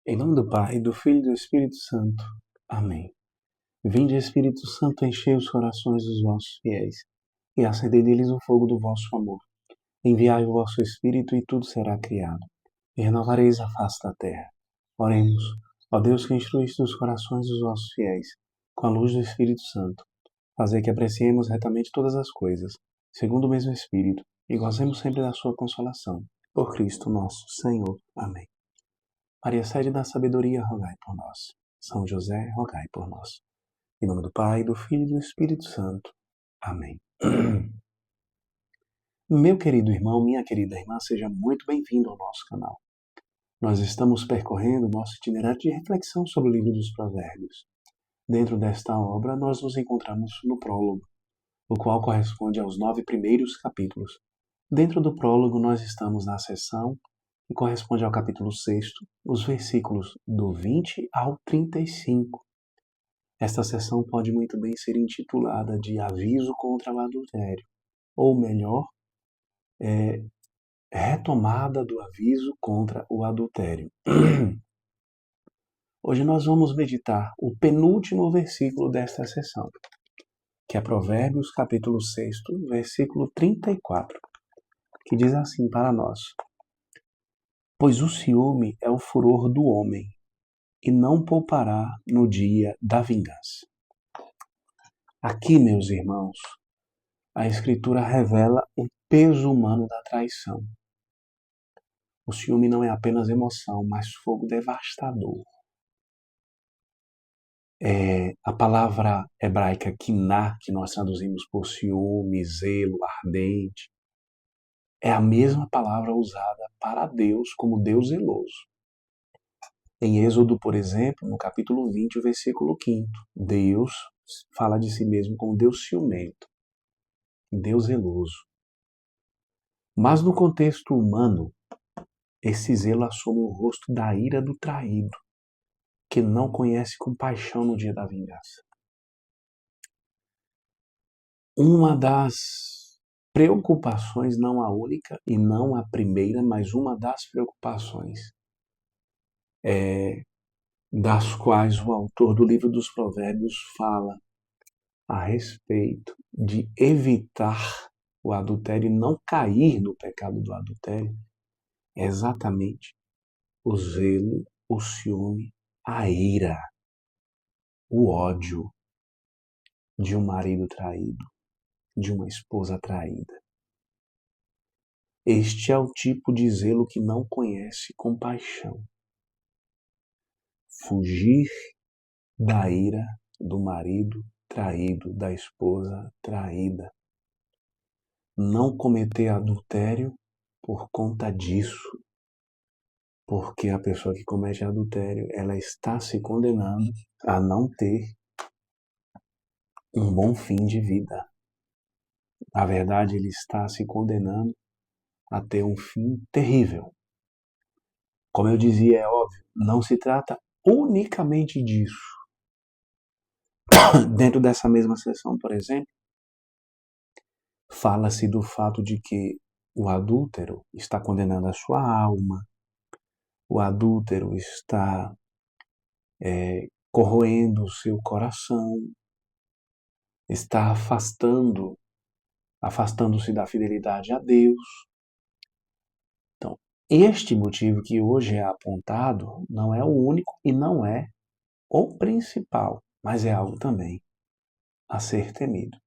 Em nome do Pai, do Filho e do Espírito Santo. Amém. Vinde, Espírito Santo, enchei os corações dos vossos fiéis e acendei neles o fogo do vosso amor. Enviai o vosso Espírito e tudo será criado, e renovareis a face da terra. Oremos, ó Deus que instruíste os corações dos vossos fiéis, com a luz do Espírito Santo, fazei que apreciemos retamente todas as coisas, segundo o mesmo Espírito, e gozemos sempre da sua consolação. Por Cristo nosso Senhor. Amém. Maria, sede da sabedoria, rogai por nós. São José, rogai por nós. Em nome do Pai, do Filho e do Espírito Santo. Amém. Meu querido irmão, minha querida irmã, seja muito bem-vindo ao nosso canal. Nós estamos percorrendo nosso itinerário de reflexão sobre o livro dos Provérbios. Dentro desta obra, nós nos encontramos no prólogo, o qual corresponde aos 9 primeiros capítulos. Dentro do prólogo, nós estamos na seção que corresponde ao capítulo 6º, os versículos do 20 ao 35. Esta seção pode muito bem ser intitulada de Aviso contra o Adultério, ou melhor, Retomada do Aviso contra o Adultério. Hoje nós vamos meditar o penúltimo versículo desta seção, que é Provérbios capítulo 6º, versículo 34, que diz assim para nós: Pois o ciúme é o furor do homem, e não poupará no dia da vingança. Aqui, meus irmãos, a Escritura revela o peso humano da traição. O ciúme não é apenas emoção, mas fogo devastador. A palavra hebraica kiná, que nós traduzimos por ciúme, zelo, ardente, é a mesma palavra usada para Deus como Deus zeloso. Em Êxodo, por exemplo, no capítulo 20, o versículo 5º, Deus fala de si mesmo como Deus ciumento, Deus zeloso. Mas no contexto humano, esse zelo assume o rosto da ira do traído, que não conhece compaixão no dia da vingança. Uma das preocupações, não a única e não a primeira, mas uma das preocupações das quais o autor do livro dos Provérbios fala a respeito de evitar o adultério e não cair no pecado do adultério, é exatamente o zelo, o ciúme, a ira, o ódio de um marido traído, de uma esposa traída. Este é o tipo de zelo que não conhece compaixão. Fugir da ira do marido traído, da esposa traída. Não cometer adultério por conta disso. Porque a pessoa que comete adultério, ela está se condenando a não ter um bom fim de vida. Na verdade, ele está se condenando a ter um fim terrível. Como eu dizia, é óbvio, não se trata unicamente disso. Dentro dessa mesma sessão, por exemplo, fala-se do fato de que o adúltero está condenando a sua alma, o adúltero está corroendo o seu coração, está afastando-se da fidelidade a Deus. Então, este motivo que hoje é apontado não é o único e não é o principal, mas é algo também a ser temido.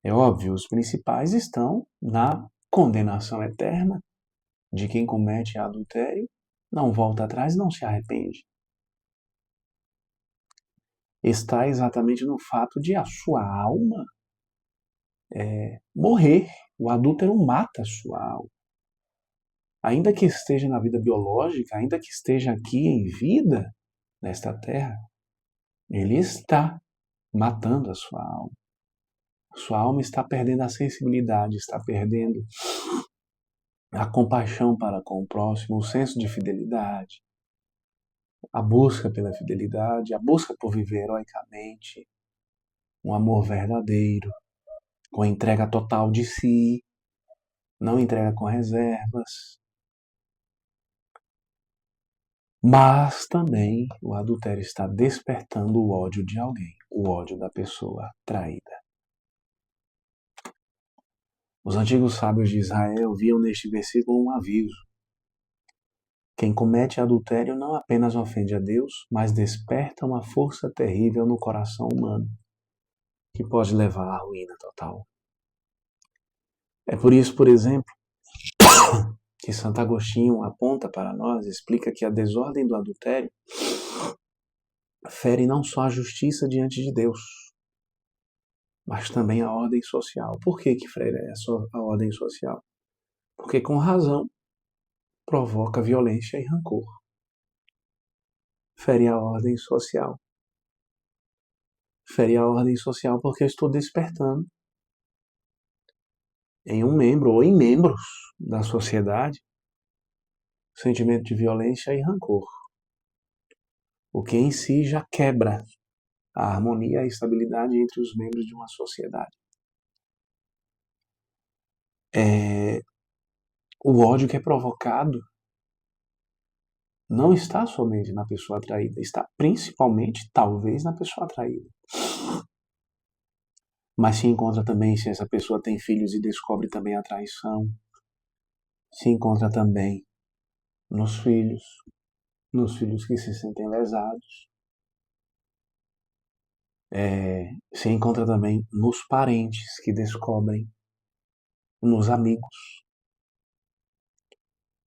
É óbvio, os principais estão na condenação eterna de quem comete adultério, não volta atrás, não se arrepende. Está exatamente no fato de a sua alma morrer. O adúltero mata a sua alma. Ainda que esteja na vida biológica, ainda que esteja aqui em vida, nesta terra, ele está matando a sua alma. A sua alma está perdendo a sensibilidade, está perdendo a compaixão para com o próximo, o senso de fidelidade, a busca pela fidelidade, a busca por viver heroicamente, um amor verdadeiro, com entrega total de si, não entrega com reservas. Mas também o adultério está despertando o ódio de alguém, o ódio da pessoa traída. Os antigos sábios de Israel viam neste versículo um aviso. Quem comete adultério não apenas ofende a Deus, mas desperta uma força terrível no coração humano, que pode levar à ruína total. É por isso, por exemplo, que Santo Agostinho aponta para nós, explica que a desordem do adultério fere não só a justiça diante de Deus, mas também a ordem social. Por que fere a ordem social? Porque com razão provoca violência e rancor. Fere a ordem social. Fere a ordem social porque eu estou despertando em um membro ou em membros da sociedade sentimento de violência e rancor, o que em si já quebra a harmonia e a estabilidade entre os membros de uma sociedade. O ódio que é provocado não está somente na pessoa atraída, está principalmente, talvez, na pessoa atraída. Mas se encontra também se essa pessoa tem filhos e descobre também a traição. Se encontra também nos filhos que se sentem lesados. Se encontra também nos parentes que descobrem, nos amigos.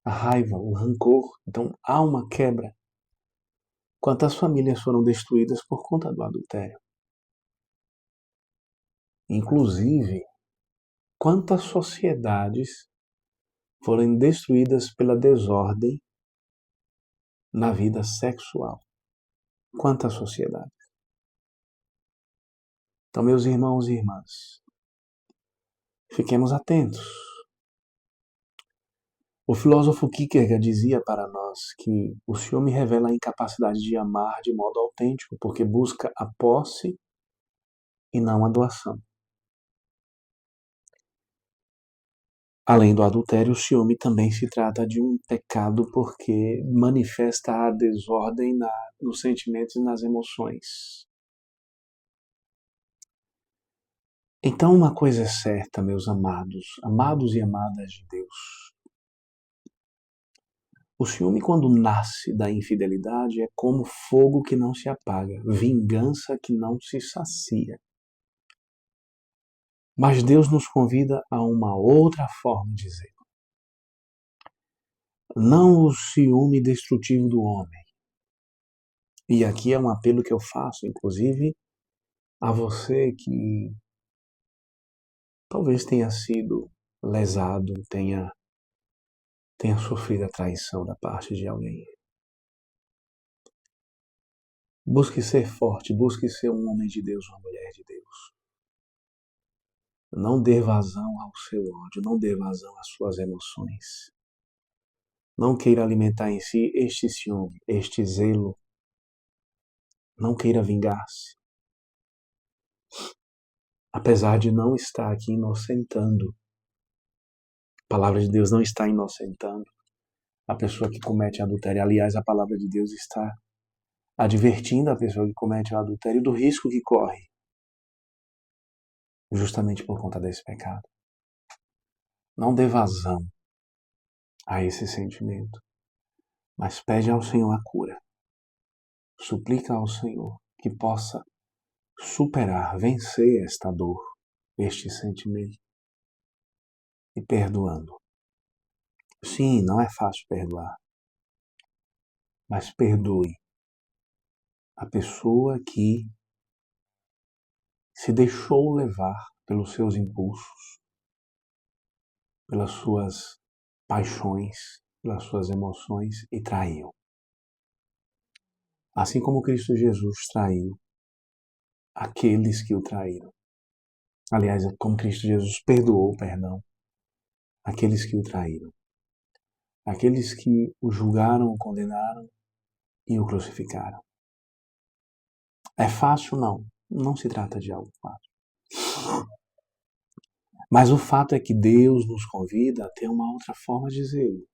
A raiva, o rancor. Então há uma quebra. Quantas famílias foram destruídas por conta do adultério? Inclusive, quantas sociedades foram destruídas pela desordem na vida sexual? Quantas sociedades? Então, meus irmãos e irmãs, fiquemos atentos. O filósofo Kierkegaard dizia para nós que o ciúme revela a incapacidade de amar de modo autêntico, porque busca a posse e não a doação. Além do adultério, o ciúme também se trata de um pecado porque manifesta a desordem nos sentimentos e nas emoções. Então, uma coisa é certa, meus amados e amadas de Deus. O ciúme, quando nasce da infidelidade, é como fogo que não se apaga, vingança que não se sacia. Mas Deus nos convida a uma outra forma de dizer. Não o ciúme destrutivo do homem. E aqui é um apelo que eu faço, inclusive, a você que talvez tenha sido lesado, tenha sofrido a traição da parte de alguém. Busque ser forte, busque ser um homem de Deus, uma mulher de Deus. Não dê vazão ao seu ódio, não dê vazão às suas emoções. Não queira alimentar em si este ciúme, este zelo. Não queira vingar-se. Apesar de não estar aqui inocentando. A palavra de Deus não está inocentando a pessoa que comete adultério. Aliás, a palavra de Deus está advertindo a pessoa que comete o adultério do risco que corre, justamente por conta desse pecado. Não dê vazão a esse sentimento, mas pede ao Senhor a cura. Suplica ao Senhor que possa superar, vencer esta dor, este sentimento, e perdoando. Sim, não é fácil perdoar, mas perdoe a pessoa que se deixou levar pelos seus impulsos, pelas suas paixões, pelas suas emoções e traiu. Assim como Cristo Jesus traiu aqueles que o traíram. Aliás, como Cristo Jesus perdoou, aqueles que o traíram. Aqueles que o julgaram, o condenaram e o crucificaram. É fácil? Não. Não se trata de algo fácil. Mas o fato é que Deus nos convida a ter uma outra forma de dizer.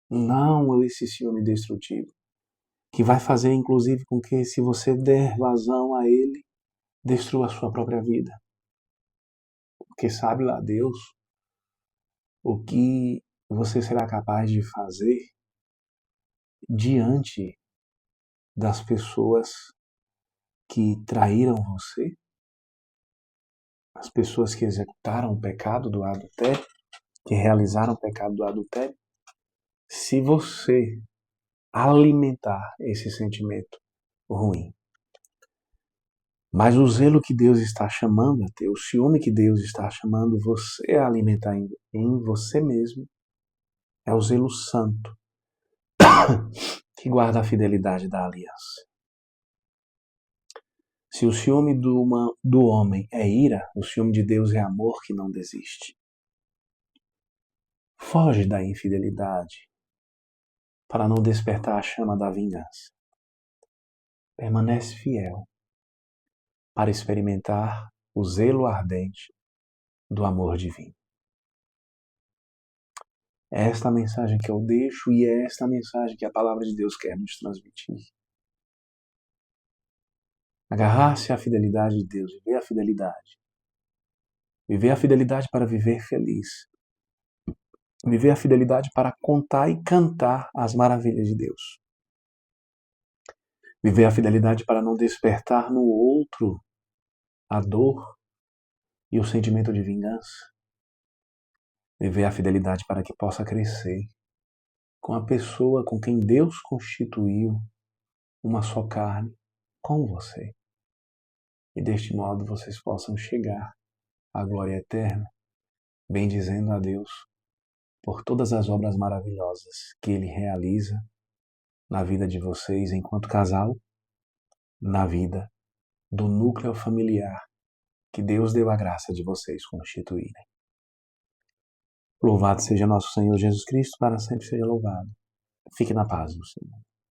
Não esse ciúme destrutivo. que vai fazer, inclusive, com que, se você der vazão a ele, destrua a sua própria vida. Porque sabe lá Deus o que você será capaz de fazer diante das pessoas que traíram você, as pessoas que executaram o pecado do adultério, que realizaram o pecado do adultério. Se você alimentar esse sentimento ruim, mas o zelo que Deus está chamando a ter, o ciúme que Deus está chamando você a alimentar em você mesmo, é o zelo santo que guarda a fidelidade da aliança. Se o ciúme do homem é ira, o ciúme de Deus é amor que não desiste. Foge da infidelidade para não despertar a chama da vingança. Permanece fiel para experimentar o zelo ardente do amor divino. É esta a mensagem que eu deixo e é esta a mensagem que a palavra de Deus quer nos transmitir. Agarrar-se à fidelidade de Deus, viver a fidelidade. Viver a fidelidade para viver feliz. Viver a fidelidade para contar e cantar as maravilhas de Deus. Viver a fidelidade para não despertar no outro a dor e o sentimento de vingança. Viver a fidelidade para que possa crescer com a pessoa com quem Deus constituiu uma só carne, com você. E deste modo vocês possam chegar à glória eterna, bendizendo a Deus por todas as obras maravilhosas que Ele realiza na vida de vocês enquanto casal, na vida do núcleo familiar que Deus deu a graça de vocês constituírem. Louvado seja nosso Senhor Jesus Cristo, para sempre seja louvado. Fique na paz do Senhor.